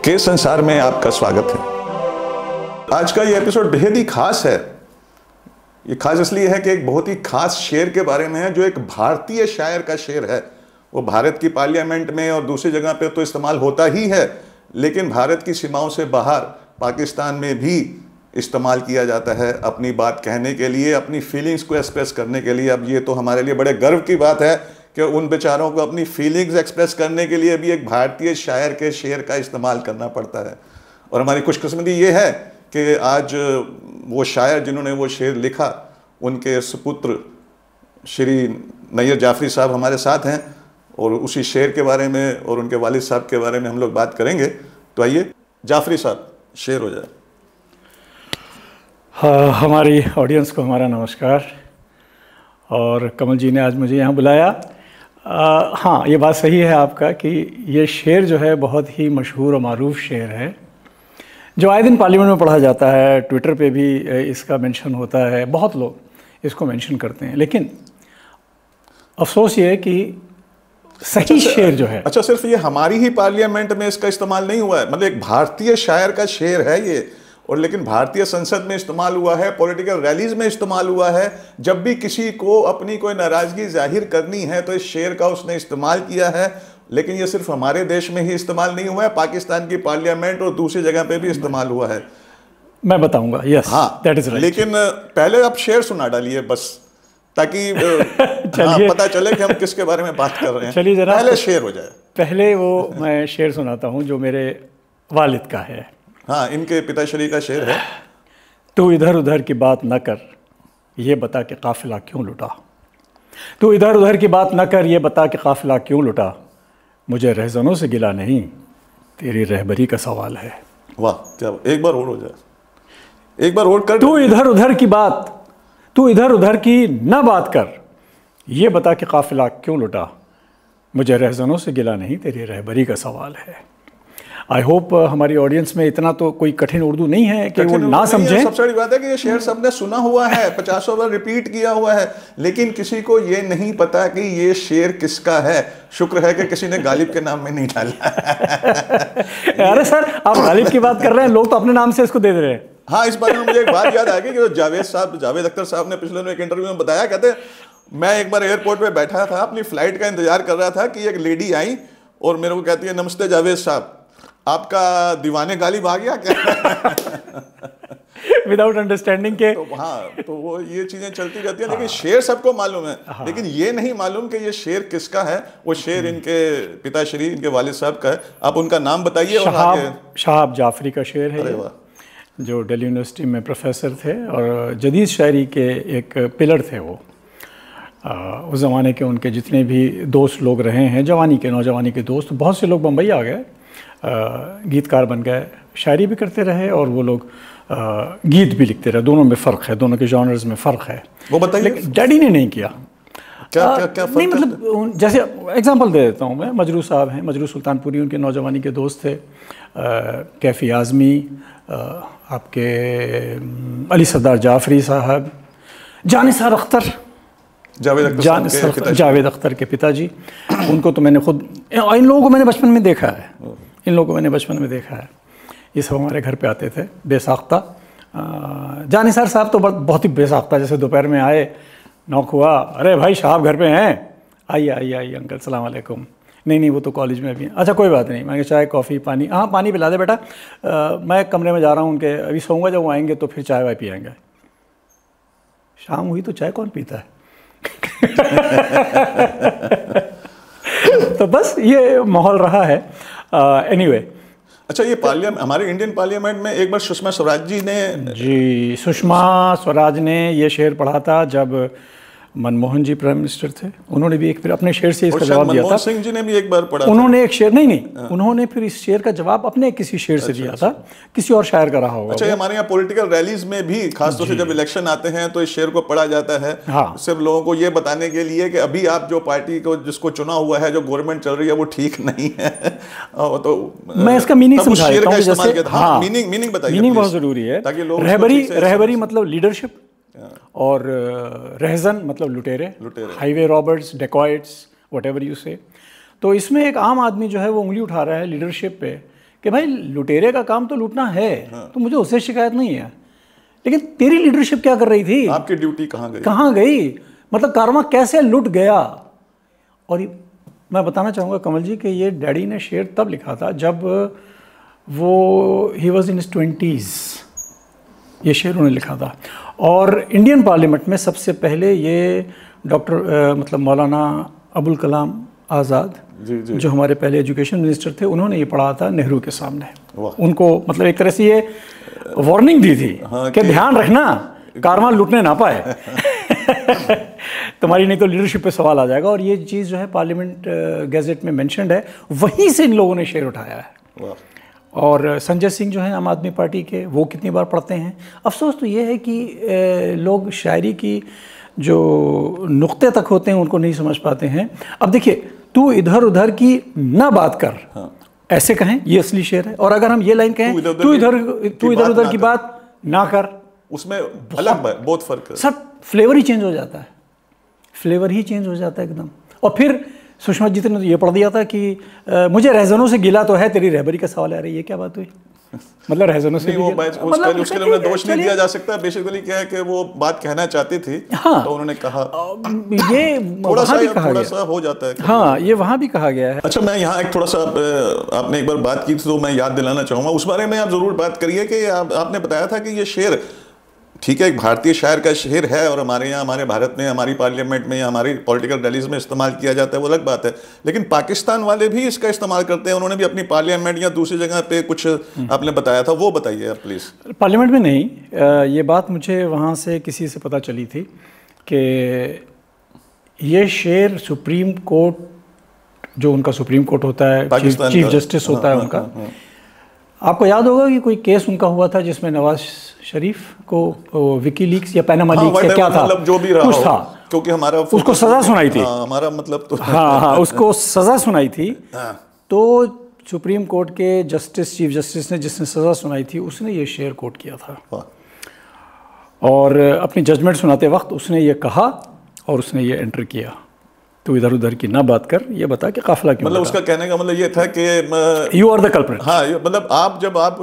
के संसार में आपका स्वागत है। आज का ये एपिसोड बेहद ही खास है। ये खास इसलिए है कि एक बहुत ही खास शेर के बारे में है जो एक भारतीय शायर का शेर है। वो भारत की पार्लियामेंट में और दूसरी जगह पे तो इस्तेमाल होता ही है, लेकिन भारत की सीमाओं से बाहर पाकिस्तान में भी इस्तेमाल किया जाता है अपनी बात कहने के लिए, अपनी फीलिंग्स को एक्सप्रेस करने के लिए। अब ये तो हमारे लिए बड़े गर्व की बात है कि उन बेचारों को अपनी फीलिंग्स एक्सप्रेस करने के लिए भी एक भारतीय शायर के शेर का इस्तेमाल करना पड़ता है। और हमारी खुशकिस्मती ये है कि आज वो शायर जिन्होंने वो शेर लिखा, उनके सुपुत्र श्री नैयर जाफरी साहब हमारे साथ हैं और उसी शेर के बारे में और उनके वालिद साहब के बारे में हम लोग बात करेंगे। तो आइए जाफरी साहब, शेर हो जाए। हमारी ऑडियंस को हमारा नमस्कार। और कमल जी ने आज मुझे यहाँ बुलाया। हाँ, ये बात सही है आपका कि ये शेर जो है बहुत ही मशहूर और मारूफ शेर है, जो आए दिन पार्लियामेंट में पढ़ा जाता है। ट्विटर पे भी इसका मेंशन होता है, बहुत लोग इसको मेंशन करते हैं। लेकिन अफसोस ये है कि सही शेर जो है, अच्छा, सिर्फ ये हमारी ही पार्लियामेंट में इसका इस्तेमाल नहीं हुआ है, मतलब एक भारतीय शायर का शेर है ये, और लेकिन भारतीय संसद में इस्तेमाल हुआ है, पॉलिटिकल रैलीज में इस्तेमाल हुआ है। जब भी किसी को अपनी कोई नाराजगी जाहिर करनी है तो इस शेर का उसने इस्तेमाल किया है। लेकिन ये सिर्फ हमारे देश में ही इस्तेमाल नहीं हुआ है, पाकिस्तान की पार्लियामेंट और दूसरी जगह पे भी इस्तेमाल हुआ है। मैं बताऊंगा। यस, हाँ, दैट इज राइट। लेकिन पहले आप शेर सुना डालिए बस, ताकि हाँ, पता चले कि हम किसके बारे में बात कर रहे हैं। चलिए जरा पहले शेर हो जाए। पहले वो मैं शेर सुनाता हूँ जो मेरे वालिद का है। हाँ, इनके पिताश्री का शेर है। तू इधर उधर की बात न कर, ये बता कि काफिला क्यों लुटा। तू इधर उधर की बात न कर, ये बता कि काफिला क्यों लुटा। मुझे रहजनों से गिला नहीं, तेरी रहबरी का सवाल है। वाह, क्या एक बार और हो जाए, एक बार और कर। तू इधर उधर की बात, तू इधर उधर की न बात कर, ये बता कि काफिला क्यों लुटा। मुझे रहजनों से गिला नहीं, तेरी रहबरी का सवाल है। आई होप हमारी ऑडियंस में इतना तो कोई कठिन उर्दू नहीं है कि वो ना समझे। सबसे बड़ी बात है कि ये शेर सबने सुना हुआ है, 50 बार रिपीट किया हुआ है, लेकिन किसी को ये नहीं पता कि ये शेर किसका है। शुक्र है कि किसी ने गालिब के नाम में नहीं डाला। अरे सर, आप गालिब की बात कर रहे हैं, लोग तो अपने नाम से इसको दे दे रहे हैं। हाँ, इस बारे में मुझे एक बात याद आ गई कि जावेद अख्तर साहब ने पिछले एक इंटरव्यू में बताया, कहते मैं एक बार एयरपोर्ट पे बैठा था, अपनी फ्लाइट का इंतजार कर रहा था कि एक लेडी आई और मेरे को कहती है, नमस्ते जावेद साहब, आपका दीवाने गालिब आ गया क्या? विदाउट अंडरस्टैंडिंग के। तो हाँ, तो वो ये चीजें चलती रहती है। लेकिन शेर सबको मालूम है, लेकिन ये नहीं मालूम कि ये शेर किसका है। वो शेर इनके पिताश्री, इनके वालिद साहब का है। आप उनका नाम बताइए। शहाब जाफरी का शेर है, जो दिल्ली यूनिवर्सिटी में प्रोफेसर थे और जदीद शायरी के एक पिलर थे। वो उस ज़माने के उनके जितने भी दोस्त लोग रहे हैं, जवानी के नौजवानी के दोस्त, बहुत से लोग बम्बई आ गए, गीतकार बन गए, शायरी भी करते रहे और वो लोग गीत भी लिखते रहे। दोनों में फ़र्क है, दोनों के जॉनर्स में फ़र्क है। वो बताइए। लेकिन डैडी ने नहीं किया। क्या नहीं, मतलब जैसे एग्जांपल दे देता हूँ मैं। मजरू साहब हैं, मजरू सुल्तानपुरी उनके नौजवानी के दोस्त थे। कैफ़ी आज़मी, आपके अली सरदार जाफरी साहब, जानिसार अख्तर, जावेद अख्तर के पिताजी, उनको तो मैंने खुद, इन लोगों को मैंने बचपन में देखा है। इन लोगों को मैंने बचपन में देखा है। ये सब हमारे घर पे आते थे बेसाख्ता। जानिसार साहब तो बहुत ही बेसाख्ता, जैसे दोपहर में आए, नॉक हुआ, अरे भाई साहब घर पे हैं, आइए आइए आइए अंकल, सलाम वालेकुम। नहीं, वो तो कॉलेज में अभी। अच्छा, कोई बात नहीं, मैंने चाय कॉफ़ी पानी, हाँ पानी पिला दे बेटा, मैं कमरे में जा रहा हूँ उनके, अभी सोऊंगा, जब वो आएंगे तो फिर चाय वाय पिएंगे। शाम हुई तो चाय कौन पीता है? तो बस ये माहौल रहा है। एनीवे, अच्छा, ये हमारे इंडियन पार्लियामेंट में एक बार सुषमा स्वराज ने ये शेर पढ़ा था जब मनमोहन जी प्राइम मिनिस्टर थे। उन्होंने भी एक फिर अपने शेर से इसका जवाब दिया था। मनमोहन सिंह जी ने भी एक बार पढ़ा। उन्होंने एक शेर नहीं, उन्होंने फिर इस शेर का जवाब अपने किसी शेर से दिया था, किसी और शायर का रहा होगा। अच्छा, हमारे यहाँ पॉलिटिकल रैलीज में भी खासतौर से जब इलेक्शन आते हैं तो इस शेर को पढ़ा जाता है। हाँ, सिर्फ लोगों को ये बताने के लिए कि अभी आप जो पार्टी को जिसको चुना हुआ है, जो गवर्नमेंट चल रही है, वो ठीक नहीं है। तो मैं इसका मीनिंग समझा देता हूँ। मीनिंग बताइए। मीनिंग बहुत जरूरी है, ताकि लोग रहबरी मतलब लीडरशिप, और रहजन मतलब लुटेरे, highway Roberts, dacoits, whatever you से। तो इसमें एक आम आदमी जो है वो उंगली उठा रहा है लीडरशिप पे कि भाई लुटेरे का काम तो लूटना है, तो मुझे उससे शिकायत नहीं है, लेकिन तेरी लीडरशिप क्या कर रही थी, आपकी ड्यूटी कहाँ गई, मतलब कारवां कैसे लुट गया। और मैं बताना चाहूँगा कमल जी कि ये डैडी ने शेर तब लिखा था जब वो ही वॉज इन 20s, ये शेर उन्होंने लिखा था। और इंडियन पार्लियामेंट में सबसे पहले ये डॉक्टर मतलब मौलाना अबुल कलाम आज़ाद जी। जो हमारे पहले एजुकेशन मिनिस्टर थे, उन्होंने ये पढ़ा था नेहरू के सामने। उनको मतलब एक तरह से ये वार्निंग दी थी कि ध्यान रखना कारवां लूटने ना पाए तुम्हारी नहीं तो लीडरशिप पे सवाल आ जाएगा। और ये चीज़ जो है पार्लियामेंट गैजेट में मेंशन्ड है, वहीं से इन लोगों ने शेर उठाया है। और संजय सिंह जो है आम आदमी पार्टी के, वो कितनी बार पढ़ते हैं। अफसोस तो ये है कि लोग शायरी की जो नुक्ते तक होते हैं उनको नहीं समझ पाते हैं। अब देखिए, तू इधर उधर की ना बात कर, ऐसे कहें ये असली शेर है। और अगर हम ये लाइन कहें तू इधर उधर की बात ना कर, उसमें अलग बहुत फर्क है। सब फ्लेवर ही चेंज हो जाता है, फ्लेवर ही चेंज हो जाता है एकदम। और फिर सुषमा जी ने तो ये पढ़ दिया था कि मुझे रहजनों से गिला तो है, तेरी रहबरी का सवाल आ रही है, क्या बात हुई? मतलब रहजनों से नहीं, मतलब उसके लिए दोष नहीं दिया जा सकता। बेसिकली क्या है कि वो बात कहना चाहती थी, हाँ, तो उन्होंने कहा ये थोड़ा सा हो जाता है। हाँ, ये वहाँ भी कहा गया है। अच्छा, मैं यहाँ एक थोड़ा सा आपने एक बार बात की थी तो मैं याद दिलाना चाहूँगा, उस बारे में आप ज़रूर बात करिए कि आपने बताया था कि ये शेर ठीक है एक भारतीय शायर का शेर है और हमारे यहाँ हमारे भारत में हमारी पार्लियामेंट में या हमारी पॉलिटिकल रैलीज में इस्तेमाल किया जाता है, वो अलग बात है। लेकिन पाकिस्तान वाले भी इसका इस्तेमाल करते हैं, उन्होंने भी अपनी पार्लियामेंट या दूसरी जगह पे कुछ आपने बताया था, वो बताइए आप प्लीज़। पार्लियामेंट में नहीं, ये बात मुझे वहाँ से किसी से पता चली थी कि ये शेर सुप्रीम कोर्ट, जो उनका सुप्रीम कोर्ट होता है, चीफ जस्टिस होता है उनका, आपको याद होगा कि कोई केस उनका हुआ था जिसमें नवाज शरीफ को विकीलीक्स या पैनामा लीक्स या क्या था, मतलब जो भी रहा कुछ था, क्योंकि हमारा उसको सजा सुनाई थी। हमारा मतलब तो हाँ, उसको सजा सुनाई थी। तो सुप्रीम कोर्ट के जस्टिस, चीफ जस्टिस ने जिसने सजा सुनाई थी, उसने ये शेर कोट किया था और अपनी जजमेंट सुनाते वक्त उसने ये कहा और उसने ये एंटर किया, तो इधर उधर की ना बात कर, ये बता कि काफिला क्यों। मतलब उसका कहने का मतलब ये था कि यू आर द कल्प्रिट। हाँ, मतलब आप जब आप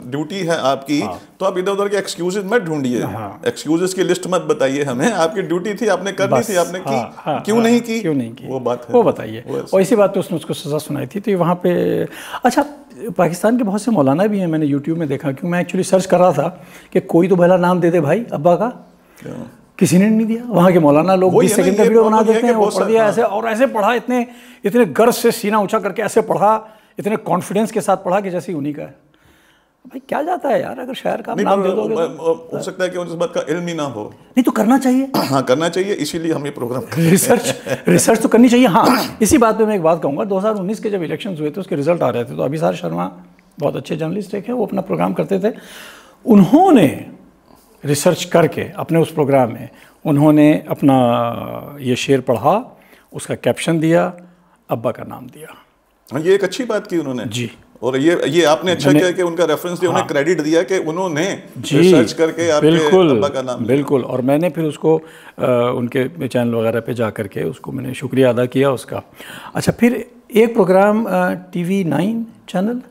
ड्यूटी है आपकी, तो आप इधर उधर के एक्सक्यूजेस मत ढूंढिए, एक्सक्यूजेस की लिस्ट मत बताइए हमें, आपकी ड्यूटी थी, आपने करनी थी, आपने की, क्यों नहीं की, वो बात है, वो बताइए। और इसी बात पे उसने उसको सजा सुनाई थी। तो वहाँ पे अच्छा, पाकिस्तान के बहुत से मौलाना भी हैं, मैंने यूट्यूब में देखा, क्योंकि मैं एक्चुअली सर्च कर रहा था कि कोई तो भला नाम दे दे भाई अब्बा का, किसी ने नहीं दिया। वहाँ के मौलाना लोग 20 सेकंड का वीडियो बना देते हैं, वो पढ़ दिया ऐसे और ऐसे पढ़ा, इतने गर्व से सीना ऊंचा करके ऐसे पढ़ा, इतने कॉन्फिडेंस के साथ पढ़ा कि जैसे उन्हीं का है। भाई क्या जाता है यार, अगर शायर का नाम दे दोगे हो सकता है कि उस बात का इल्म ही ना हो। नहीं तो करना चाहिए। हाँ, करना चाहिए, इसीलिए हम ये प्रोग्राम रिसर्च तो करनी चाहिए। हाँ, इसी बात पे मैं एक बात कहूँगा, 2019 के जब इलेक्शन हुए थे उसके रिजल्ट आ रहे थे, तो अभिसार शर्मा बहुत अच्छे जर्नलिस्ट एक हैं, वो अपना प्रोग्राम करते थे, उन्होंने रिसर्च करके अपने उस प्रोग्राम में उन्होंने अपना ये शेर पढ़ा, उसका कैप्शन दिया, अब्बा का नाम दिया। ये एक अच्छी बात की उन्होंने जी। और ये आपने अच्छा किया कि उनका रेफरेंस दिया, उन्हें क्रेडिट दिया कि उन्होंने रिसर्च करके आपके अब्बा का नाम। बिल्कुल। और मैंने फिर उसको उनके चैनल वगैरह पे जा करके उसको मैंने शुक्रिया अदा किया उसका। अच्छा, फिर एक प्रोग्राम TV9 चैनल,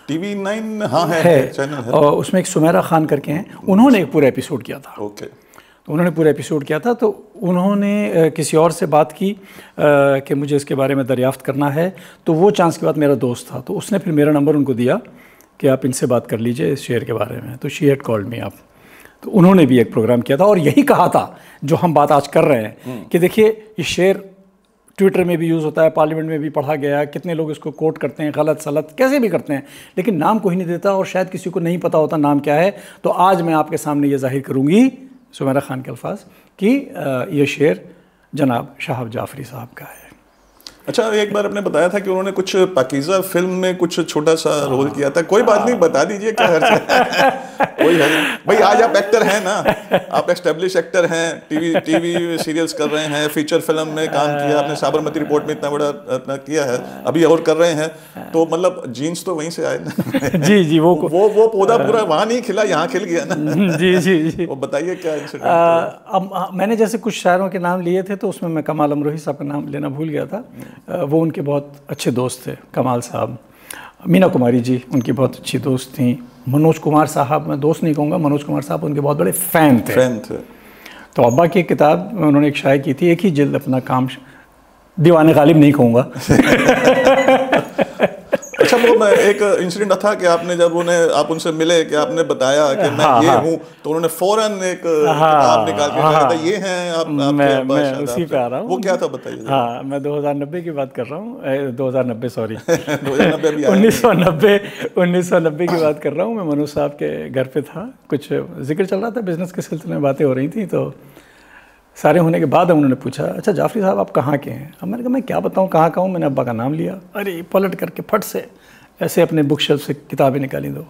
TV9 हाँ है चैनल है, और उसमें एक सुमेरा खान करके हैं, उन्होंने एक पूरा एपिसोड किया था। ओके। तो उन्होंने पूरा एपिसोड किया था, तो उन्होंने किसी और से बात की कि मुझे इसके बारे में दरियाफ्त करना है, तो वो चांस के बाद मेरा दोस्त था, तो उसने फिर मेरा नंबर उनको दिया कि आप इनसे बात कर लीजिए इस शेर के बारे में। तो she had called me up, तो उन्होंने भी एक प्रोग्राम किया था और यही कहा था जो हम बात आज कर रहे हैं कि देखिए ये शेर ट्विटर में भी यूज़ होता है, पार्लियामेंट में भी पढ़ा गया है, कितने लोग इसको कोट करते हैं, गलत सलत कैसे भी करते हैं, लेकिन नाम कोई नहीं देता और शायद किसी को नहीं पता होता नाम क्या है। तो आज मैं आपके सामने ये जाहिर करूँगी सुमेरा खान के अल्फाज कि ये शेर जनाब शाहब जाफरी साहब का है। अच्छा, एक बार आपने बताया था कि उन्होंने कुछ पाकीज़ा फिल्म में कुछ छोटा सा रोल किया था, कोई बात नहीं, बता दीजिए क्या कोई है भाई, आज आप एक्टर हैं ना, आप एस्टेब्लिश एक्टर हैं, टीवी सीरियल्स कर रहे हैं, फीचर फिल्म में काम किया आपने, साबरमती रिपोर्ट में इतना बड़ा अपना किया है, अभी और कर रहे हैं, तो मतलब जीन्स तो वहीं से आए ना। जी, वो पौधा पूरा वहाँ नहीं खिला, यहाँ खिल गया ना। जी। वो बताइए क्या इंसिडेंट। अब मैंने जैसे कुछ शायरों के नाम लिए थे, तो उसमें मैं कमाल अमरोही साहब का नाम लेना भूल गया था। वो उनके बहुत अच्छे दोस्त थे, कमाल साहब, मीना कुमारी जी उनकी बहुत अच्छी दोस्त थी। मनोज कुमार साहब, मैं दोस्त नहीं कहूँगा, मनोज कुमार साहब उनके बहुत बड़े फ़ैन थे। तो अब्बा की किताब उन्होंने एक शाये की थी, एक ही जिल्द, अपना काम, दीवाने गालिब नहीं कहूँगा। अच्छा, वो मैं एक इंसिडेंट था कि आपने जब आप उनसे मिले कि आपने बताया कि मैं ये हूँ, तो उन्होंने फौरन एक किताब निकाल के कहा था ये हैं आप। मैं उसी पे आ रहा हूँ। वो क्या था बताइए। हाँ, मैं 2090 की बात कर रहा हूँ, 2090 सॉरी 2090 1990 की बात कर रहा हूँ। मैं मनोज साहब के घर पे था, कुछ जिक्र चल रहा था, बिजनेस के सिलसिले में बातें हो रही थी। तो सारे होने के बाद उन्होंने पूछा, अच्छा जाफरी साहब आप कहाँ के हैं? अब मैंने कहा मैं क्या बताऊँ कहाँ का हूँ, मैंने अब्बा का नाम लिया। अरे पलट करके फट से ऐसे अपने बुक शेल्फ से किताबें निकाली। दो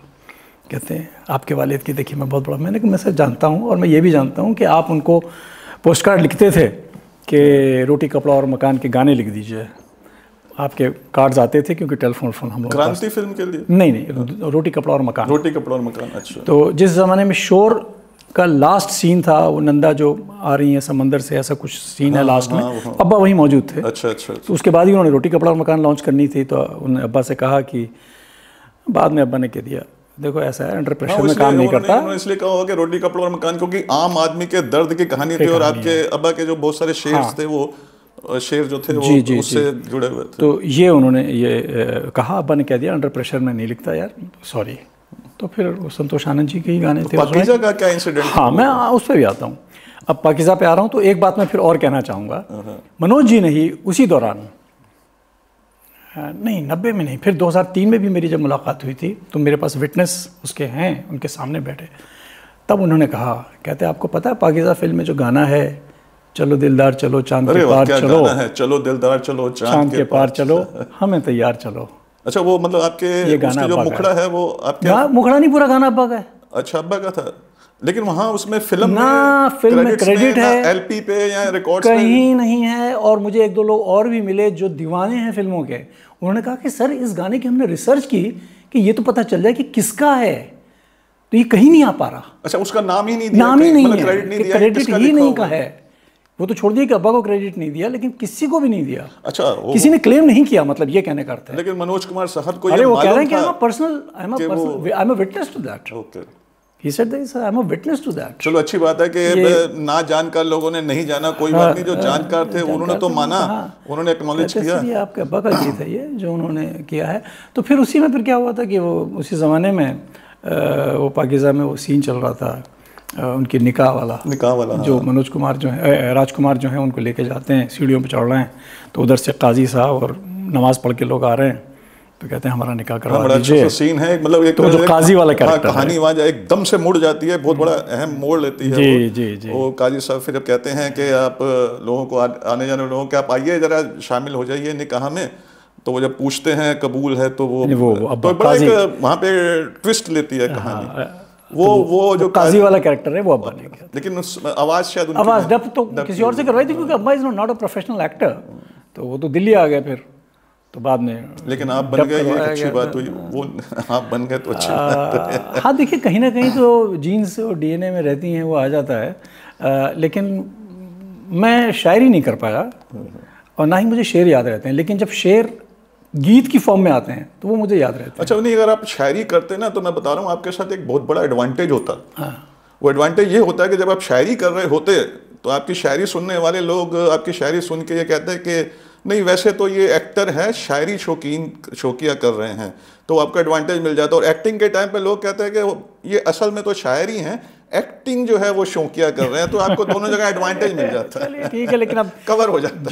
कहते हैं आपके वालिद की देखिए मैं बहुत बड़ा। मैंने कहा मैं सर जानता हूँ, और मैं ये भी जानता हूँ कि आप उनको पोस्ट कार्ड लिखते थे कि रोटी कपड़ा और मकान के गाने लिख दीजिए। आपके कार्ड्स आते थे क्योंकि टेलीफोन हम लोग क्रांति फिल्म के लिए नहीं, रोटी कपड़ा और मकान। रोटी कपड़ा और मकान, अच्छा। तो जिस ज़माने में शोर का लास्ट सीन था, वो नंदा जो आ रही है समंदर से, ऐसा कुछ सीन है लास्ट में, अब्बा वहीं मौजूद थे। अच्छा। तो उसके बाद ही उन्होंने रोटी कपड़ा और मकान लॉन्च करनी थी। तो उन्होंने अब्बा से कहा कि, बाद में अब्बा ने कह दिया देखो ऐसा है, अंडर प्रेशर में काम नहीं करता। उन्होंने इसलिए कहा होगा कि रोटी कपड़ा और मकान, क्योंकि आम आदमी के दर्द की कहानी थी, और आपके अब्बा के जो बहुत सारे शेर थे, वो शेर जो थे वो उससे जुड़े हुए थे। तो ये उन्होंने ये कहा, अब्बा ने कह दिया अंडर प्रेशर में नहीं लिखता यार, सॉरी। तो फिर संतोष आनंद जी के ही गाने थे। पाकीज़ा का क्या इंसिडेंट? हाँ, मैं उस पर भी आता हूँ। अब पाकीज़ा पे आ रहा हूँ, तो एक बात मैं फिर और कहना चाहूँगा। मनोज जी ने ही उसी दौरान, नहीं 90 में नहीं, फिर 2003 में भी मेरी जब मुलाकात हुई थी, तो मेरे पास विटनेस उसके हैं, उनके सामने बैठे, तब उन्होंने कहा, कहते आपको पता है पाकीज़ा फिल्म में जो गाना है, चलो दिलदार चलो चांद के पार चलो, चलो दिलदार चलो चांद के पार चलो, हमें तैयार चलो। अच्छा, वो मतलब आपके ये गाना जो मुखड़ा है वो आपके? मुखड़ा नहीं, पूरा गाना अब्बा का है। अच्छा, अब्बा का था, लेकिन वहाँ उसमें फिल्म में क्रेडिट है, एलपी पे या रिकॉर्ड्स कहीं नहीं है। और मुझे एक दो लोग और भी मिले जो दीवाने हैं फिल्मों के, उन्होंने कहा कि सर इस गाने की हमने रिसर्च की कि ये तो पता चल जाए कि किसका है, तो ये कहीं नहीं आ पा रहा। अच्छा, उसका नाम ही नहीं दिया, नाम ही नहीं है, क्रेडिट ही नहीं का है। वो तो छोड़ दिया कि अब्बा को क्रेडिट नहीं दिया, लेकिन किसी को भी नहीं दिया। अच्छा, किसी ने क्लेम नहीं किया, मतलब ये कहने का अर्थ है। लेकिन मनोज कुमार साहब को ये वो कह रहे हैं कि I am a witness to that. Okay, he said that I am a witness to that. चलो अच्छी बात है कि ना जानकार लोगों ने नहीं जाना, कोई बात नहीं, जो जानकार थे उन्होंने तो माना, उन्होंने एक्नॉलेज किया। ये आपके अब्बा का गीत है ये जो उन्होंने किया है। तो फिर उसी में फिर क्या हुआ था कि वो उसी ज़माने में वो पाकीज़ा में वो सीन चल रहा था, उनकी निकाह वाला जो मनोज कुमार जो है, राजकुमार जो है, उनको लेके जाते हैं, सीढ़ियों पे चढ़ रहे हैं, तो उधर से काजी साहब और नमाज पढ़ के लोग आ रहे हैं, तो कहते हैं हमारा निकाह करवा दीजिए। अच्छा सीन है, मतलब एक तो जो काजी वाला कैरेक्टर कहानी वहाँ एकदम से मुड़ जाती है, बहुत बड़ा अहम मोड़ लेती है। जी। वो काजी साहब फिर जब कहते हैं कि आप लोगों को, आने जाने लोगों को, आप आइए जरा शामिल हो जाइए निकाह में, तो वो जब पूछते हैं कबूल है, तो वो तो बड़ा एक वहाँ पे ट्विस्ट लेती है कहानी। वो जो काजी वाला कैरेक्टर है वो अब्बा ने किया, लेकिन उस आवाज़ शायद आवाज़ डब तो किसी और से करवाई थी, क्योंकि अब्बा is not a professional actor, तो वो तो दिल्ली आ गए फिर, तो बाद में। लेकिन आप बन गए, ये अच्छी बात हुई, वो आप बन गए तो अच्छी बात है। हाँ देखिए, कहीं ना कहीं तो जीन्स और डीएनए में रहती हैं, वो आ जाता है। लेकिन मैं शायरी नहीं कर पाया, और ना ही मुझे शेर याद रहते हैं, लेकिन जब शेर गीत की फॉर्म में आते हैं तो वो मुझे याद रहते हैं। अच्छा, नहीं, अगर आप शायरी करते ना, तो मैं बता रहा हूँ आपके साथ एक बहुत बड़ा एडवांटेज होता। हाँ। वो एडवांटेज ये होता है कि जब आप शायरी कर रहे होते, तो आपकी शायरी सुनने वाले लोग आपकी शायरी सुन के ये कहते हैं कि नहीं, वैसे तो ये एक्टर है, शायरी शौकिया कर रहे हैं, तो आपको एडवांटेज मिल जाता है। और एक्टिंग के टाइम पे लोग कहते हैं कि ये असल में तो शायरी हैं, एक्टिंग जो है वो शौकिया कर रहे हैं, तो आपको दोनों जगह एडवांटेज मिल जाता है। ठीक है, लेकिन अब कवर हो जाता है।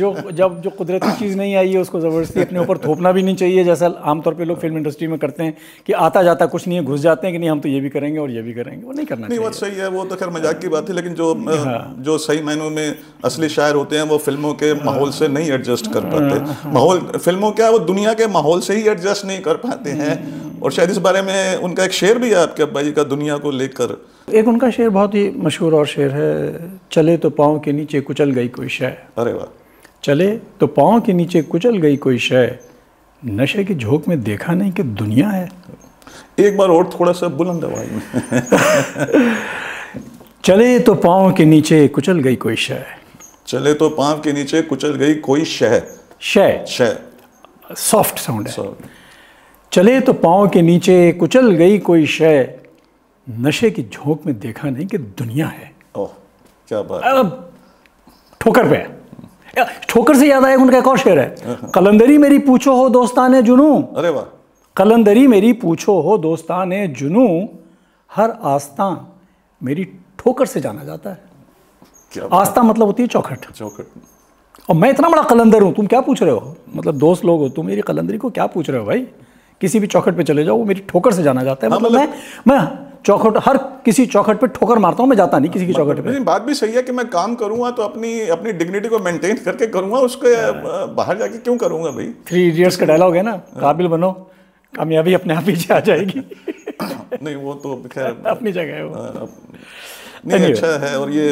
जो कुदरती चीज़ नहीं आई है उसको ज़बरदस्ती अपने ऊपर थोपना भी नहीं चाहिए, जैसा आमतौर पे लोग फिल्म इंडस्ट्री में करते हैं कि आता जाता कुछ नहीं है, घुस जाते हैं कि नहीं हम तो ये भी करेंगे और ये भी करेंगे, वो नहीं करना चाहिए। नहीं, बात सही है, वो तो खैर मजाक की बात है, लेकिन जो सही मायनों में असली शायर होते हैं वो फिल्मों के माहौल से नहीं एडजस्ट कर पाते। माहौल फिल्मों क्या, वो दुनिया के माहौल से ही एडजस्ट नहीं कर पाते हैं। और शायद इस बारे में उनका एक शेर भी है आपके अब्बा जी का, दुनिया को लेकर। एक उनका शेर बहुत ही मशहूर और शेर है, चले तो पाँव के नीचे कुचल गई कोई शय। अरे वाह। चले तो पाँव के नीचे कुचल गई कोई शय, नशे की झोंक में देखा नहीं कि दुनिया है। एक बार और थोड़ा सा बुलंद आवाज में। चले तो पाँव के नीचे कुचल गई कोई शय। चले तो पाँव के नीचे कुचल गई कोई शय। शय सॉफ्ट साउंड है। चले तो पाँव के नीचे कुचल गई कोई शय, नशे की झोंक में देखा नहीं कि दुनिया है। ओह क्या बात। अब ठोकर पे है। ठोकर से याद आया उनका एक और शेर है, कलंदरी मेरी पूछो हो दोस्ताने जुनू। अरे वाह। कलंदरी मेरी पूछो हो दोस्ताने जुनू, हर आस्था मेरी ठोकर से जाना जाता है। आस्था मतलब होती है चौखट। चौखट। और मैं इतना बड़ा कलंदर हूँ, तुम क्या पूछ रहे हो? मतलब दोस्त लोग हो, तुम मेरी कलंदरी को क्या पूछ रहे हो भाई? किसी भी चौखट पे चले जाओ, वो मेरी ठोकर से जाना जाता है। मतलब मैं चौखट, हर किसी चौखट पे ठोकर मारता हूँ, मैं जाता नहीं किसी की चौखट पे। बात भी सही है कि मैं काम करूंगा तो अपनी डिग्निटी को मेंटेन करके करूंगा, उसके बाहर जाके क्यों करूंगा भाई? 3 इडियट्स का डायलॉग है ना, काबिल बनो कामयाबी अपने आप ही आ जाएगी। नहीं वो तो खैर अपनी जगह है वो। नहीं अच्छा है। और ये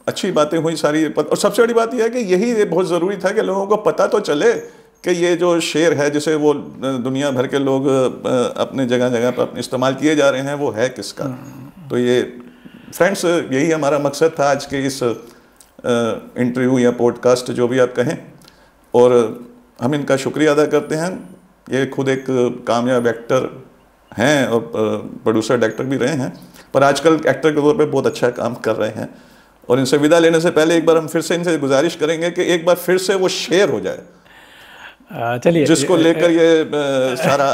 अच्छी बातें हुई सारी। और सबसे बड़ी बात यह है कि यही बहुत ज़रूरी था कि लोगों को पता तो चले कि ये जो शेर है जिसे वो दुनिया भर के लोग अपने जगह जगह पर इस्तेमाल किए जा रहे हैं, वो है किसका। तो ये फ्रेंड्स, यही हमारा मकसद था आज के इस इंटरव्यू या पॉडकास्ट जो भी आप कहें। और हम इनका शुक्रिया अदा करते हैं। ये खुद एक कामयाब एक्टर हैं और प्रोड्यूसर डायरेक्टर भी रहे हैं, पर आजकल एक्टर के तौर पे बहुत अच्छा काम कर रहे हैं। और इनसे विदा लेने से पहले एक बार हम फिर से इनसे गुजारिश करेंगे कि एक बार फिर से वो शेर हो जाए, चलिए, जिसको लेकर ये सारा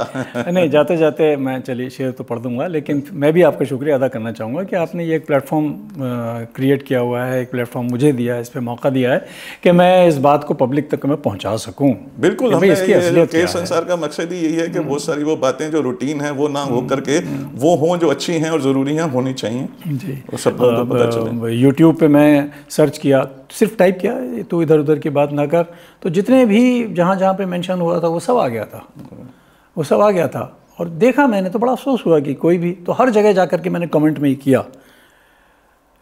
नहीं, जाते जाते मैं चलिए शेर तो पढ़ दूंगा, लेकिन मैं भी आपका शुक्रिया अदा करना चाहूँगा कि आपने ये एक प्लेटफॉर्म क्रिएट किया हुआ है, एक प्लेटफॉर्म मुझे दिया है, इस पे मौका दिया है कि मैं इस बात को पब्लिक तक मैं पहुँचा सकूँ। बिल्कुल, हमें के संसार का मकसद ही यही है कि बहुत सारी वो बातें जो रूटीन है वो ना हो करके वो हों जो अच्छी हैं और ज़रूरी हैं, होनी चाहिए जी। और सब पता चले। यूट्यूब पे मैं सर्च किया, सिर्फ टाइप किया तो इधर उधर की बात ना कर, तो जितने भी जहाँ जहाँ पे मेंशन हुआ था वो सब आ गया था, वो सब आ गया था। और देखा मैंने तो बड़ा अफसोस हुआ कि कोई भी, तो हर जगह जा कर के मैंने कमेंट में ही किया,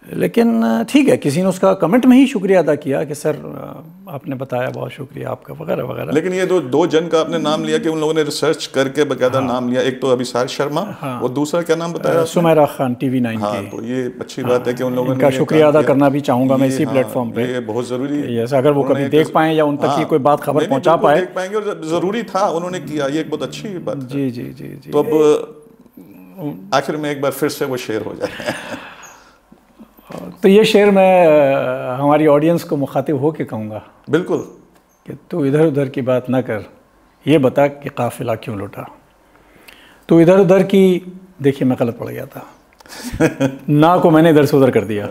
लेकिन ठीक है, किसी ने उसका कमेंट में ही शुक्रिया अदा किया कि सर आपने बताया, बहुत शुक्रिया आपका, वगैरह वगैरह। लेकिन ये दो जन का आपने नाम लिया कि उन लोगों ने रिसर्च करके बकायदा नाम लिया। एक तो अभिसार शर्मा और दूसरा क्या नाम बताया? सुमेरा खान, TV9 की। तो ये अच्छी बात है कि उन लोगों ने इनका शुक्रिया अदा करना भी चाहूँगा मैं इसी प्लेटफॉर्म पे। ये बहुत ज़रूरी है, अगर वो कभी देख पाएँ या उन तक की कोई बात खबर पहुँचा पाए, देख पाएंगे। और ज़रूरी था, उन्होंने किया, ये एक बहुत अच्छी बात है। जी जी जी जी। तो अब आखिर में एक बार फिर से वो शेर हो जाए। तो ये शेर मैं हमारी ऑडियंस को मुखातिब हो के कहूँगा। बिल्कुल। कि तू इधर उधर की बात ना कर, ये बता कि काफिला क्यों लुटा। तो इधर उधर की, देखिए मैं गलत पड़ गया था ना को मैंने इधर से उधर कर दिया।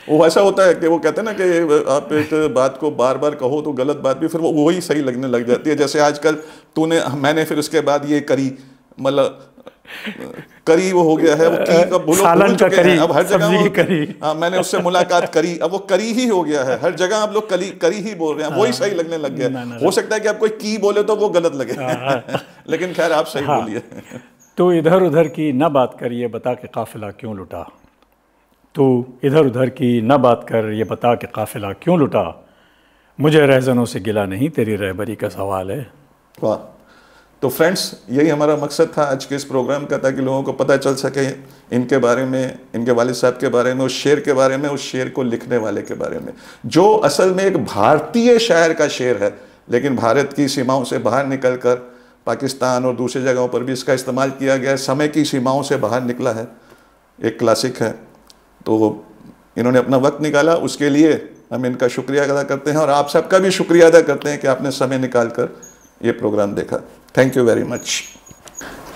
वो ऐसा होता है कि वो कहते हैं ना कि आप एक बात को बार बार कहो तो गलत बात भी फिर वो वही सही लगने लग जाती है। जैसे आजकल मैंने फिर उसके बाद ये करी, मतलब करी वो हो गया है, वो की का भूल चुके हैं अब हर जगह वो करी। हाँ, मैंने उससे मुलाकात करी, अब वो करी ही हो गया है, हर जगह आप लोग करी ही बोल रहे हैं, वही सही लगने लग गया। हो सकता है कि आप कोई की बोले तो वो गलत लगे लेकिन खैर आप सही बोलिए। तो इधर उधर की न बात कर, ये बता के काफिला क्यों लुटा। तो इधर उधर की न बात कर, ये बता के काफिला क्यों लुटा। मुझे रहजनों से गिला नहीं, तेरी रहबरी का सवाल है। वाह। तो फ्रेंड्स, यही हमारा मकसद था आज के इस प्रोग्राम का, ताकि लोगों को पता चल सके इनके बारे में, इनके वालिद साहब के बारे में, उस शेर के बारे में, उस शेर को लिखने वाले के बारे में, जो असल में एक भारतीय शायर का शेर है, लेकिन भारत की सीमाओं से बाहर निकलकर पाकिस्तान और दूसरी जगहों पर भी इसका इस्तेमाल किया गया है, समय की सीमाओं से बाहर निकला है, एक क्लासिक है। तो इन्होंने अपना वक्त निकाला, उसके लिए हम इनका शुक्रिया अदा करते हैं और आप सबका भी शुक्रिया अदा करते हैं कि आपने समय निकाल कर ये प्रोग्राम देखा। Thank you very much.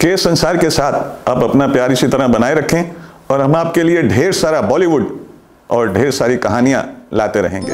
के संसार के साथ आप अपना प्यार इसी तरह बनाए रखें और हम आपके लिए ढेर सारा बॉलीवुड और ढेर सारी कहानियां लाते रहेंगे।